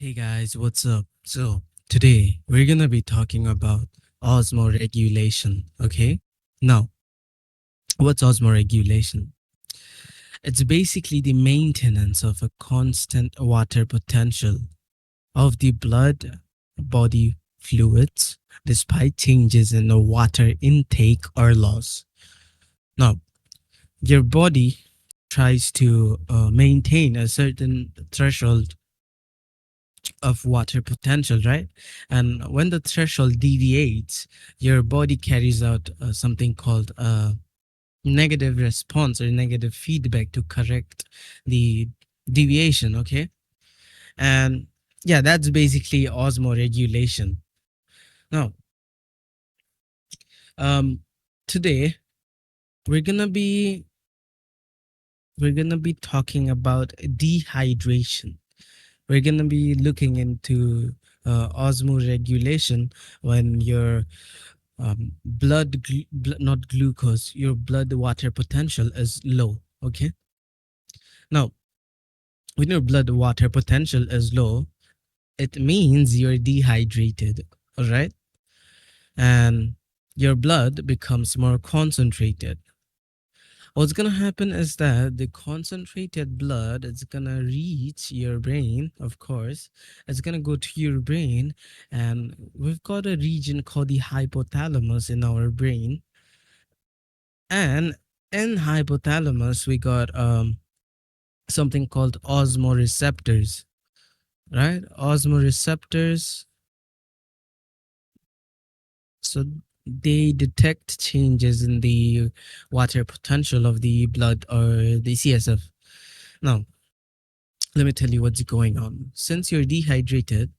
Hey guys, what's up? So, today we're gonna be talking about osmoregulation, okay? Now, what's osmoregulation? It's basically the maintenance of a constant water potential of the blood body fluids despite changes in the water intake or loss. Now, your body tries to maintain a certain threshold of water potential, right? And when the threshold deviates, your body carries out something called a negative response or negative feedback to correct the deviation, okay? And yeah, that's basically osmoregulation. Now, um, today we're gonna be we're gonna be talking about dehydration. We're gonna be looking into osmoregulation when your not glucose, your blood water potential is low. Okay. Now, when your blood water potential is low, it means you're dehydrated. All right. And your blood becomes more concentrated. What's gonna happen is that the concentrated blood is gonna reach your brain, of course. It's gonna go to your brain, and we've got a region called the hypothalamus in our brain. And in hypothalamus, we got something called osmoreceptors, right? Osmoreceptors, so they detect changes in the water potential of the blood or the CSF. Now, let me tell you what's going on. Since you're dehydrated,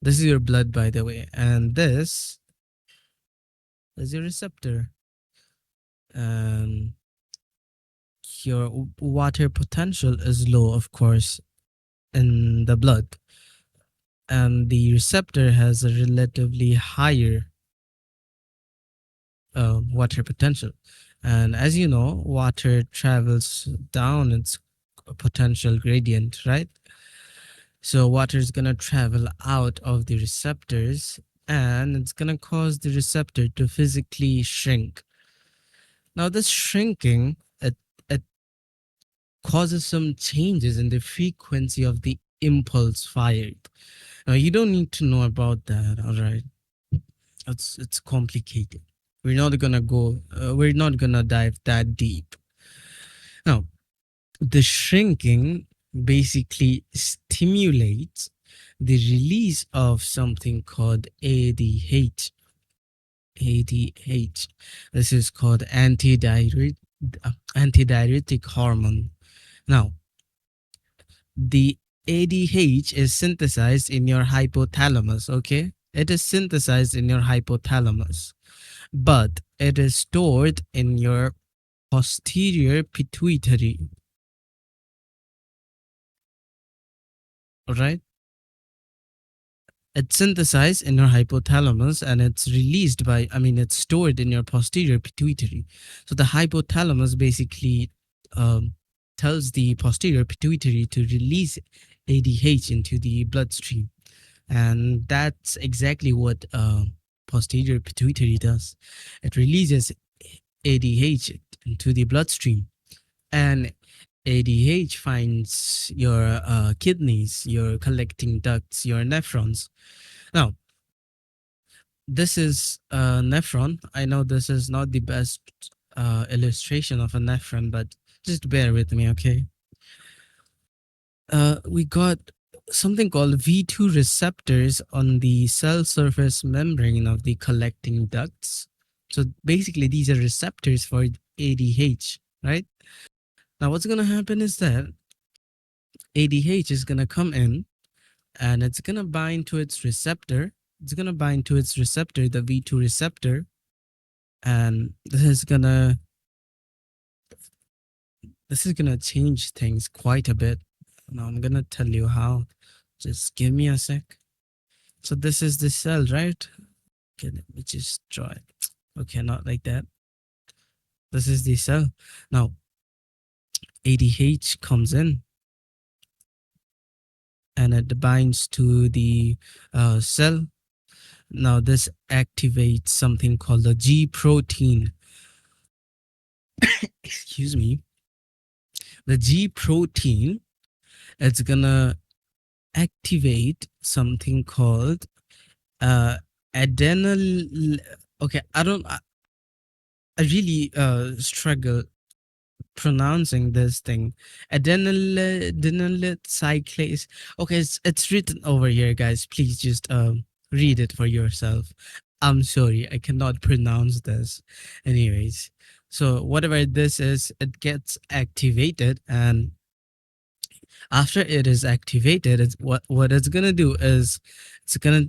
this is your blood, by the way, and this is your receptor. And your water potential is low, of course, in the blood, and the receptor has a relatively higher water potential. And as you know, water travels down its potential gradient, right? So water is going to travel out of the receptors, and it's going to cause the receptor to physically shrink. Now, this shrinking, it causes some changes in the frequency of the impulse fired. Now, you don't need to know about that, all right? It's complicated. We're not gonna dive that deep. Now, the shrinking basically stimulates the release of something called ADH. ADH. This is called antidiuretic hormone. Now, the ADH is synthesized in your hypothalamus, okay? It is synthesized in your hypothalamus, but it is stored in your posterior pituitary, all right? It's synthesized in your hypothalamus and it's released it's stored in your posterior pituitary. So the hypothalamus basically um, tells the posterior pituitary to release ADH into the bloodstream. And that's exactly what posterior pituitary does. It releases ADH into the bloodstream, and ADH finds your kidneys, your collecting ducts, your nephrons. Now, this is a nephron. I know this is not the best illustration of a nephron, but just bear with me, okay? We got something called V2 receptors on the cell surface membrane of the collecting ducts. So basically, these are receptors for ADH, right? Now, what's going to happen is that ADH is going to come in and it's going to bind to its receptor. It's going to bind to its receptor, the V2 receptor. And this is gonna change things quite a bit. Now I'm gonna tell you how. Just give me a sec. So this is the cell, right? Okay, let me just draw it. Okay, not like that. This is the cell. Now ADH comes in and it binds to the cell. Now this activates something called the G protein. Excuse me. The G protein, it's gonna activate something called uh adenyl. Okay, I really struggle pronouncing this thing. Adenyl cyclase. Okay, it's written over here, guys. Please just read it for yourself. I'm sorry, I cannot pronounce this. Anyways, so whatever this is, it gets activated, and after it is activated, it's what it's gonna do is it's gonna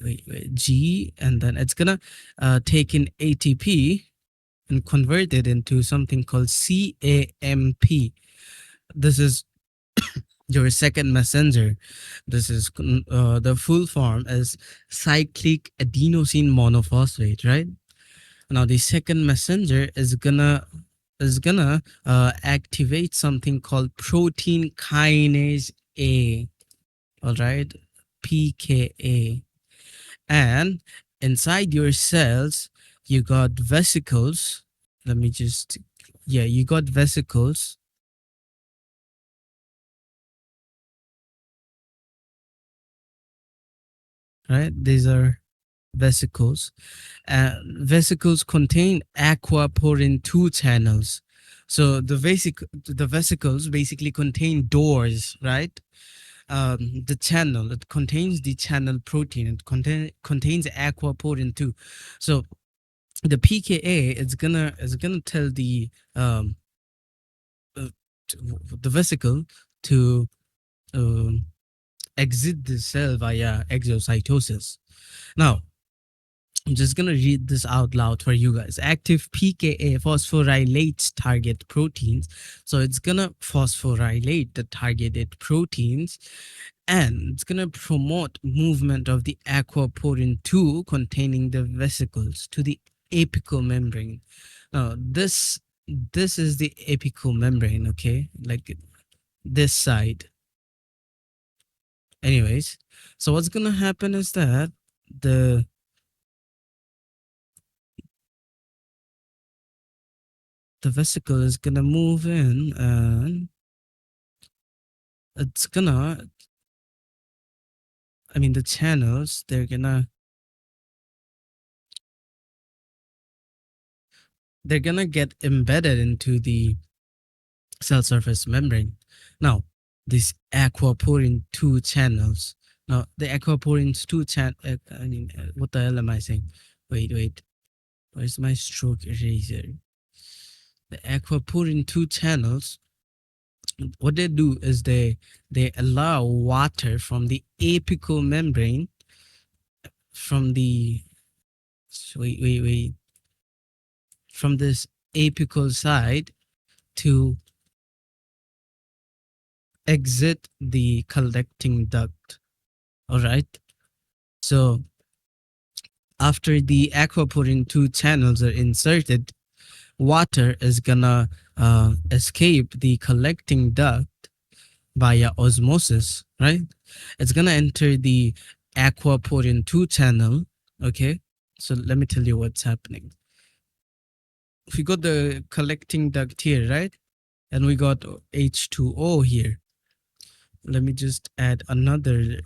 wait, G, and then it's gonna take in ATP and convert it into something called CAMP. This is your second messenger. This is the full form is cyclic adenosine monophosphate, right? Now the second messenger is gonna activate something called protein kinase A. All right, PKA. And inside your cells you got vesicles. Let me just, yeah, you got vesicles, right? These are vesicles. Vesicles contain aquaporin 2 channels. So the vesicles basically contain doors, right? The channel, it contains the channel protein. It contains aquaporin 2. So the PKA is gonna tell um uh, the vesicle to um, exit the cell via exocytosis. Now, I'm just gonna read this out loud for you guys. Active PKA phosphorylates target proteins. So it's gonna phosphorylate the targeted proteins, and it's gonna promote movement of the aquaporin 2 containing the vesicles to the apical membrane. Now this is the apical membrane, okay? Like this side. Anyways, so what's gonna happen is that the the vesicle is gonna move in, and it's gonna, I mean, the channels, they're gonna get embedded into the cell surface membrane. Now, these aquaporin 2 channels. Now, the aquaporin 2 what the hell am I saying? Wait. Where's my stroke eraser? The aquaporin 2 channels, what they do is they allow water from the apical membrane, from the, wait, from this apical side to exit the collecting duct. All right. So after the aquaporin 2 channels are inserted, water is gonna escape the collecting duct via osmosis, right? It's gonna enter the aquaporin 2 channel. Okay. So let me tell you what's happening. If we got the collecting duct here, right? And we got H2O here. Let me just add another,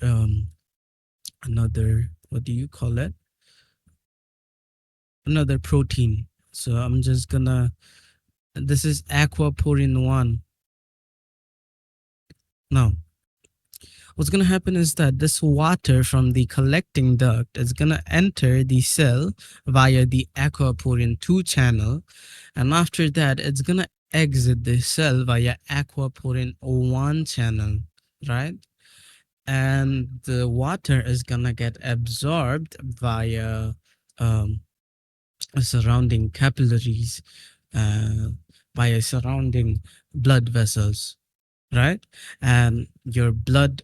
what do you call it? Another protein. So I'm just gonna, this is aquaporin 1. Now, what's gonna happen is that this water from the collecting duct is gonna enter the cell via the aquaporin 2 channel, and after that it's gonna exit the cell via aquaporin 1 channel, right? And the water is gonna get absorbed via um, surrounding capillaries, uh, via surrounding blood vessels, right? And your blood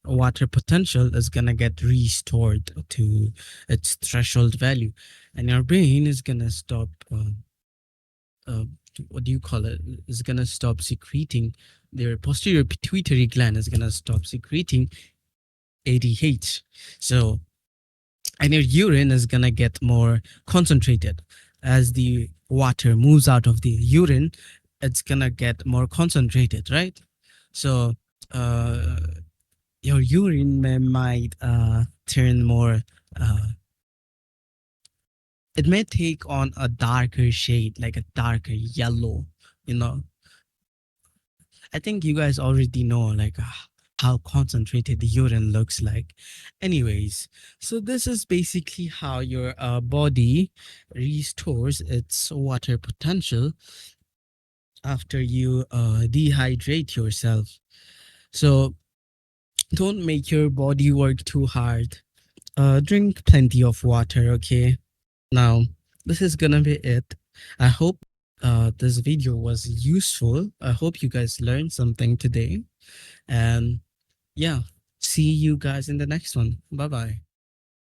water potential is gonna get restored to its threshold value, and your brain is gonna stop what do you call it, is gonna stop secreting. Their posterior pituitary gland is gonna stop secreting ADH. So, and your urine is gonna get more concentrated as the water moves out of the urine. It's gonna get more concentrated, right? So, uh, your urine might turn more. It may take on a darker shade, like a darker yellow. You know, I think you guys already know, like how concentrated the urine looks like. Anyways, so this is basically how your body restores its water potential after you dehydrate yourself. So don't make your body work too hard. Drink plenty of water, okay? Now, this is gonna be it. I hope this video was useful. I hope you guys learned something today. And yeah, see you guys in the next one. Bye bye.